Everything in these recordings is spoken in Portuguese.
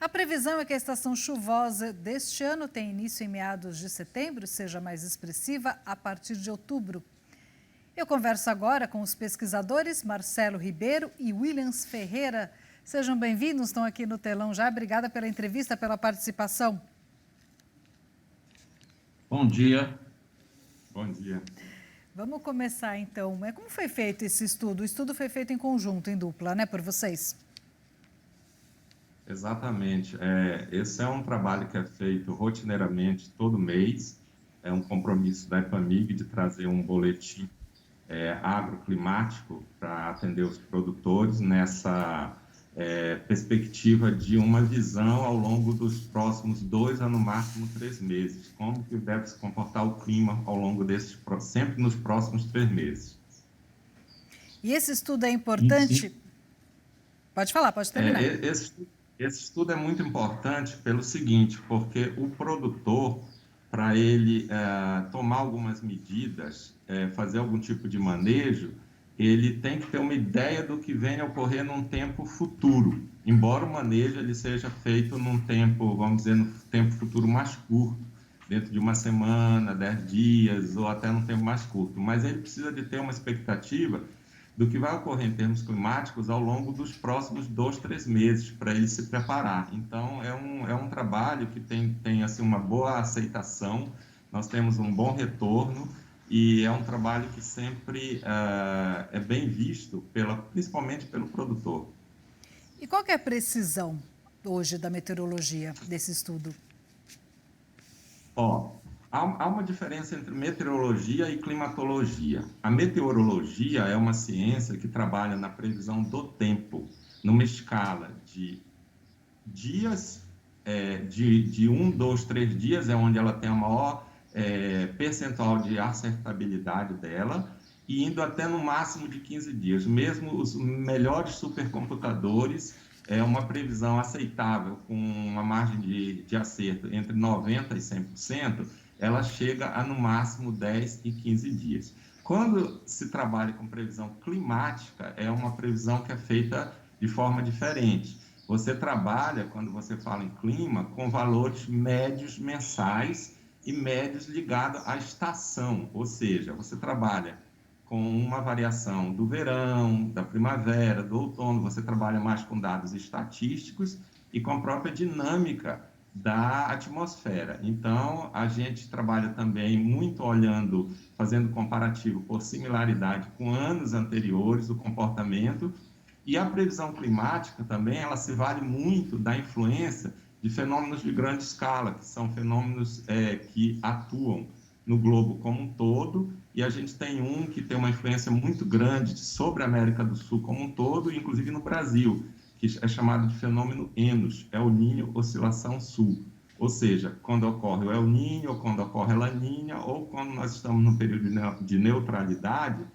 A previsão é que a estação chuvosa deste ano tenha início em meados de setembro, seja mais expressiva a partir de outubro. Eu converso agora com os pesquisadores Marcelo Ribeiro e Williams Ferreira. Sejam bem-vindos, estão aqui no telão já. Obrigada pela entrevista, pela participação. Bom dia. Bom dia. Vamos começar então. Como foi feito esse estudo? O estudo foi feito em conjunto, em dupla, né, por vocês? Exatamente. Esse é um trabalho que é feito rotineiramente todo mês. É um compromisso da EPAMIG de trazer um boletim agroclimático para atender os produtores nessa perspectiva de uma visão ao longo dos próximos 2 a no máximo 3 meses. Como que deve se comportar o clima ao longo sempre nos próximos 3 meses. E esse estudo é importante? Pode falar, pode terminar. Esse estudo é muito importante pelo seguinte, porque o produtor, para ele tomar algumas medidas, fazer algum tipo de manejo, ele tem que ter uma ideia do que vem a ocorrer num tempo futuro, embora o manejo ele seja feito num tempo, vamos dizer, no tempo futuro mais curto, dentro de uma semana, 10 dias, ou até num tempo mais curto, mas ele precisa de ter uma expectativa do que vai ocorrer em termos climáticos ao longo dos próximos 2, 3 meses, para ele se preparar. Então, é um trabalho que tem assim, uma boa aceitação, nós temos um bom retorno, e é um trabalho que sempre é bem visto, principalmente pelo produtor. E qual que é a precisão hoje da meteorologia desse estudo? Há uma diferença entre meteorologia e climatologia. A meteorologia é uma ciência que trabalha na previsão do tempo, numa escala de dias, de 1, 2, 3 dias, é onde ela tem a maior percentual de acertabilidade dela, e indo até no máximo de 15 dias. Mesmo os melhores supercomputadores, uma previsão aceitável, com uma margem de acerto entre 90% e 100%, ela chega a no máximo 10 e 15 dias. Quando se trabalha com previsão climática, é uma previsão que é feita de forma diferente. Você trabalha, quando você fala em clima, com valores médios mensais e médios ligados à estação, ou seja, você trabalha com uma variação do verão, da primavera, do outono, você trabalha mais com dados estatísticos e com a própria dinâmica da atmosfera. Então, a gente trabalha também muito fazendo comparativo por similaridade com anos anteriores, o comportamento, e a previsão climática também, ela se vale muito da influência de fenômenos de grande escala, que são fenômenos que atuam no globo como um todo, e a gente tem um que tem uma influência muito grande sobre a América do Sul como um todo, inclusive no Brasil, que é chamado de fenômeno ENOS, El Niño Oscilação Sul. Ou seja, quando ocorre o El Niño, ou quando ocorre a Laninha, ou quando nós estamos num período de neutralidade,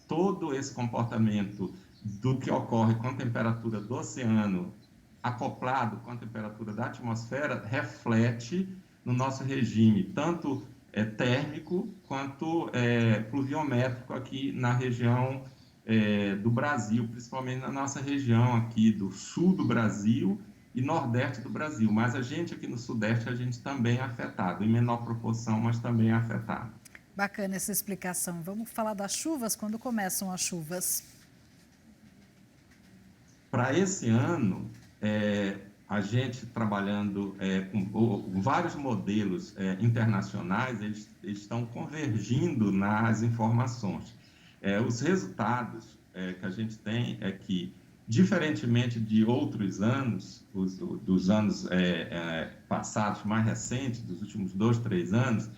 todo esse comportamento do que ocorre com a temperatura do oceano acoplado com a temperatura da atmosfera reflete no nosso regime, tanto térmico quanto pluviométrico aqui na região do Brasil, principalmente na nossa região aqui do sul do Brasil e nordeste do Brasil. Mas a gente aqui no sudeste, a gente também é afetado, em menor proporção, mas também é afetado. Bacana essa explicação. Vamos falar das chuvas, quando começam as chuvas? Para esse ano, a gente trabalhando com vários modelos internacionais, eles estão convergindo nas informações. Os resultados que a gente tem é que, diferentemente de outros anos, dos anos passados, mais recentes, dos últimos 2, 3 anos,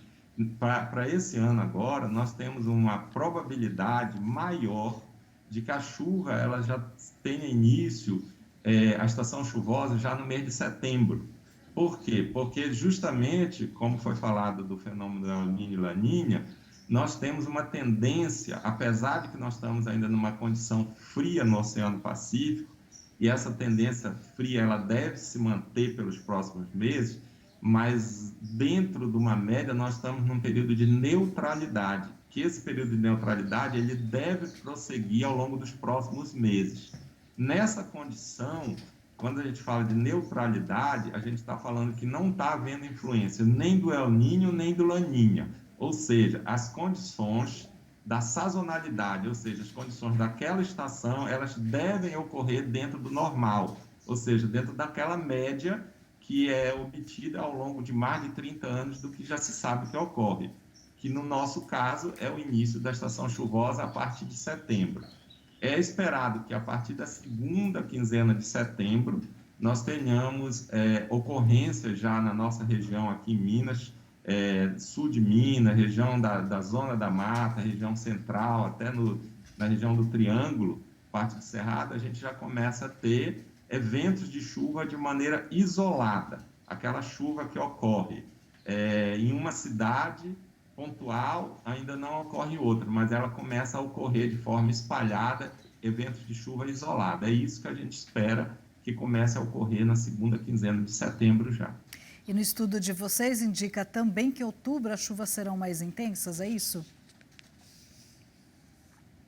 para esse ano agora, nós temos uma probabilidade maior de que a chuva ela já tenha início, a estação chuvosa, já no mês de setembro. Por quê? Porque justamente, como foi falado do fenômeno da El Niño e Laninha, nós temos uma tendência, apesar de que nós estamos ainda numa condição fria no Oceano Pacífico, e essa tendência fria ela deve se manter pelos próximos meses, mas dentro de uma média nós estamos num período de neutralidade, que esse período de neutralidade ele deve prosseguir ao longo dos próximos meses. Nessa condição, quando a gente fala de neutralidade, a gente está falando que não está havendo influência nem do El Niño, nem do Laninha. Ou seja, as condições da sazonalidade, ou seja, as condições daquela estação, elas devem ocorrer dentro do normal, ou seja, dentro daquela média que é obtida ao longo de mais de 30 anos do que já se sabe que ocorre, que no nosso caso é o início da estação chuvosa a partir de setembro. É esperado que a partir da segunda quinzena de setembro nós tenhamos ocorrências já na nossa região aqui em Minas, sul de Minas, região da Zona da Mata, região central, até na região do Triângulo, parte de Cerrado, a gente já começa a ter eventos de chuva de maneira isolada, aquela chuva que ocorre em uma cidade pontual, ainda não ocorre outra, mas ela começa a ocorrer de forma espalhada, eventos de chuva isolada. É isso que a gente espera que comece a ocorrer na segunda quinzena de setembro já. E no estudo de vocês indica também que em outubro as chuvas serão mais intensas, é isso?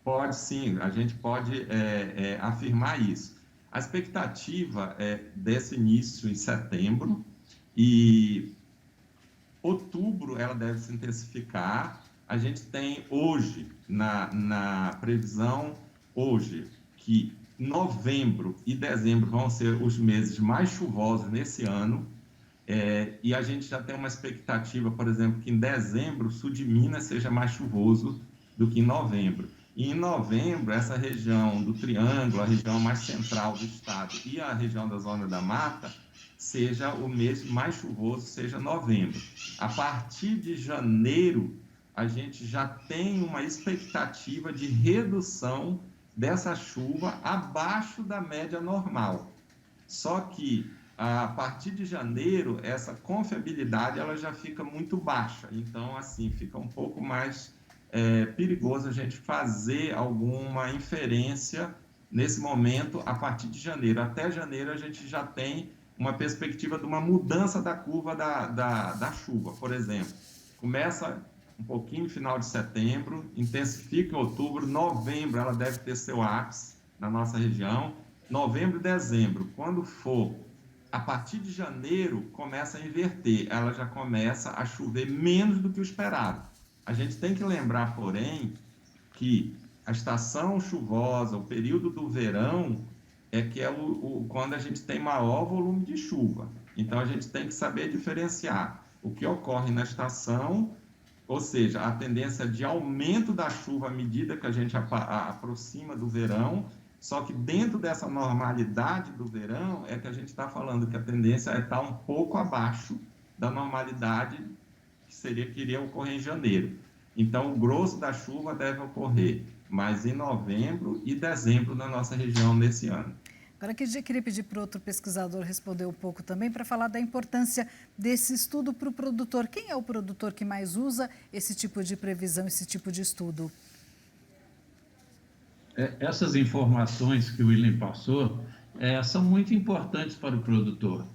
Pode sim, a gente pode afirmar isso. A expectativa é desse início em setembro e outubro ela deve se intensificar. A gente tem hoje, na previsão, hoje, que novembro e dezembro vão ser os meses mais chuvosos nesse ano. E a gente já tem uma expectativa, por exemplo, que em dezembro o sul de Minas seja mais chuvoso do que em novembro. E em novembro, essa região do Triângulo, a região mais central do estado e a região da Zona da Mata, seja o mês mais chuvoso, seja novembro. A partir de janeiro, a gente já tem uma expectativa de redução dessa chuva abaixo da média normal. Só que a partir de janeiro, essa confiabilidade ela já fica muito baixa. Então, assim, fica um pouco mais perigoso a gente fazer alguma inferência nesse momento a partir de janeiro. Até janeiro, a gente já tem uma perspectiva de uma mudança da curva da chuva, por exemplo. Começa um pouquinho no final de setembro, intensifica em outubro, novembro ela deve ter seu ápice na nossa região, novembro e dezembro, quando for a partir de janeiro, começa a inverter, ela já começa a chover menos do que o esperado. A gente tem que lembrar, porém, que a estação chuvosa, o período do verão, que é quando a gente tem maior volume de chuva. Então, a gente tem que saber diferenciar o que ocorre na estação, ou seja, a tendência de aumento da chuva à medida que a gente aproxima do verão, só que dentro dessa normalidade do verão é que a gente está falando que a tendência é estar um pouco abaixo da normalidade que iria ocorrer em janeiro. Então, o grosso da chuva deve ocorrer mais em novembro e dezembro na nossa região nesse ano. Agora, queria pedir para outro pesquisador responder um pouco também, para falar da importância desse estudo para o produtor. Quem é o produtor que mais usa esse tipo de previsão, esse tipo de estudo? Essas informações que o William passou são muito importantes para o produtor,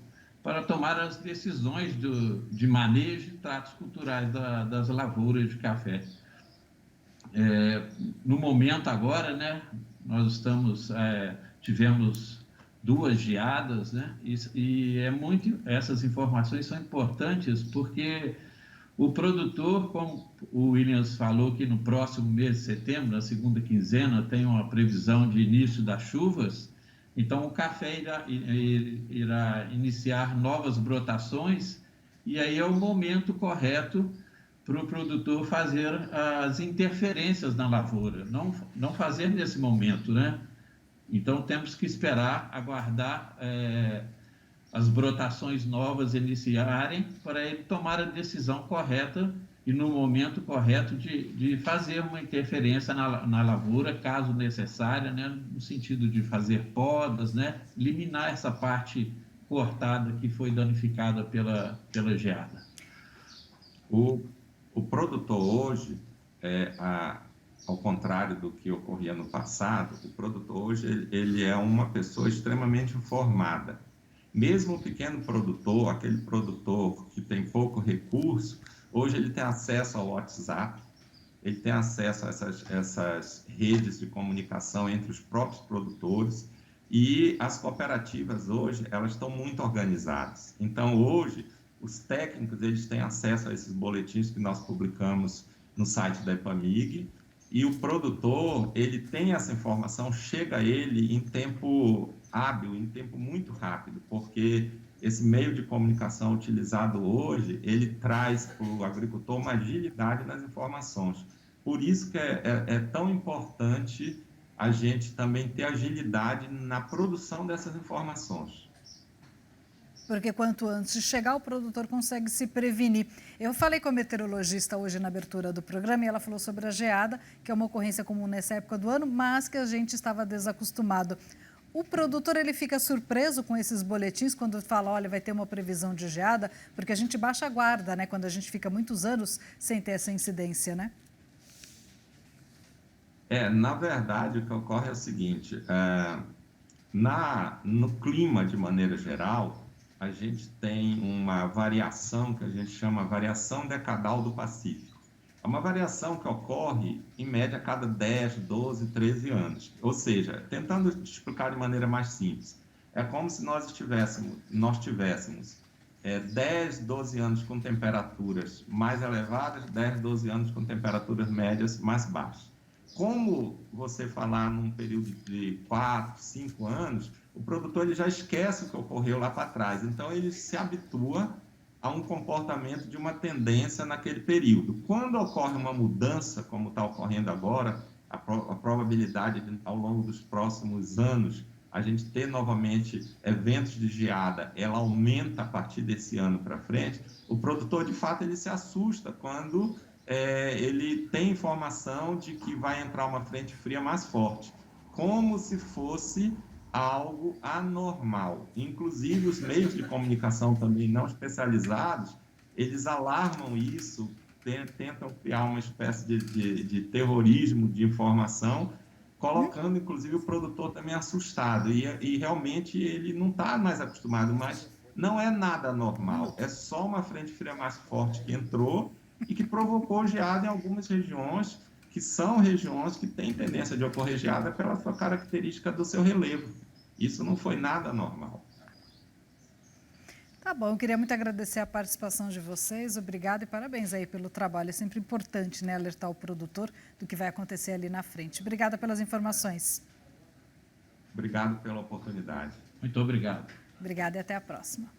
para tomar as decisões de manejo e tratos culturais das lavouras de café. No momento agora, né, nós tivemos 2 geadas, né, e essas informações são importantes porque o produtor, como o Williams falou, que no próximo mês de setembro, na segunda quinzena, tem uma previsão de início das chuvas, então o café irá iniciar novas brotações e aí é o momento correto para o produtor fazer as interferências na lavoura, não fazer nesse momento, né? Então temos que esperar, aguardar as brotações novas iniciarem para ele tomar a decisão correta e no momento correto de fazer uma interferência na lavoura, caso necessária, né, no sentido de fazer podas, né, eliminar essa parte cortada que foi danificada pela geada. O produtor hoje, ao contrário do que ocorria no passado, o produtor hoje ele é uma pessoa extremamente informada. Mesmo o pequeno produtor, aquele produtor que tem pouco recurso, hoje ele tem acesso ao WhatsApp, ele tem acesso a essas redes de comunicação entre os próprios produtores, E as cooperativas hoje, elas estão muito organizadas. Então, hoje, os técnicos, eles têm acesso a esses boletins que nós publicamos no site da EPAMIG, e o produtor, ele tem essa informação, chega a ele em tempo hábil, em tempo muito rápido, porque esse meio de comunicação utilizado hoje, ele traz para o agricultor uma agilidade nas informações. Por isso que é tão importante a gente também ter agilidade na produção dessas informações. Porque quanto antes chegar, o produtor consegue se prevenir. Eu falei com a meteorologista hoje na abertura do programa e ela falou sobre a geada, que é uma ocorrência comum nessa época do ano, mas que a gente estava desacostumado. O produtor, ele fica surpreso com esses boletins quando fala, olha, vai ter uma previsão de geada, porque a gente baixa a guarda, né? Quando a gente fica muitos anos sem ter essa incidência, né? Na verdade, o que ocorre é o seguinte, no clima, de maneira geral, a gente tem uma variação que a gente chama variação decadal do Pacífico. É uma variação que ocorre, em média, a cada 10, 12, 13 anos. Ou seja, tentando explicar de maneira mais simples, é como se nós tivéssemos 10, 12 anos com temperaturas mais elevadas, 10, 12 anos com temperaturas médias mais baixas. Como você falar num período de 4, 5 anos, o produtor ele já esquece o que ocorreu lá para trás. Então, ele se habitua a um comportamento de uma tendência naquele período. Quando ocorre uma mudança, como está ocorrendo agora, a probabilidade de, ao longo dos próximos anos, a gente ter novamente eventos de geada, ela aumenta a partir desse ano para frente, o produtor, de fato, ele se assusta quando ele tem informação de que vai entrar uma frente fria mais forte, como se fosse algo anormal. Inclusive, os meios de comunicação também não especializados, eles alarmam isso, tentam criar uma espécie de terrorismo de informação, colocando, inclusive, o produtor também assustado. E realmente ele não está mais acostumado, mas não é nada anormal. É só uma frente fria mais forte que entrou e que provocou geada em algumas regiões, que são regiões que têm tendência de ocorrer geada pela sua característica do seu relevo. Isso não foi nada normal. Tá bom, eu queria muito agradecer a participação de vocês, obrigado e parabéns aí pelo trabalho. É sempre importante, né, alertar o produtor do que vai acontecer ali na frente. Obrigada pelas informações. Obrigado pela oportunidade. Muito obrigado. Obrigada e até a próxima.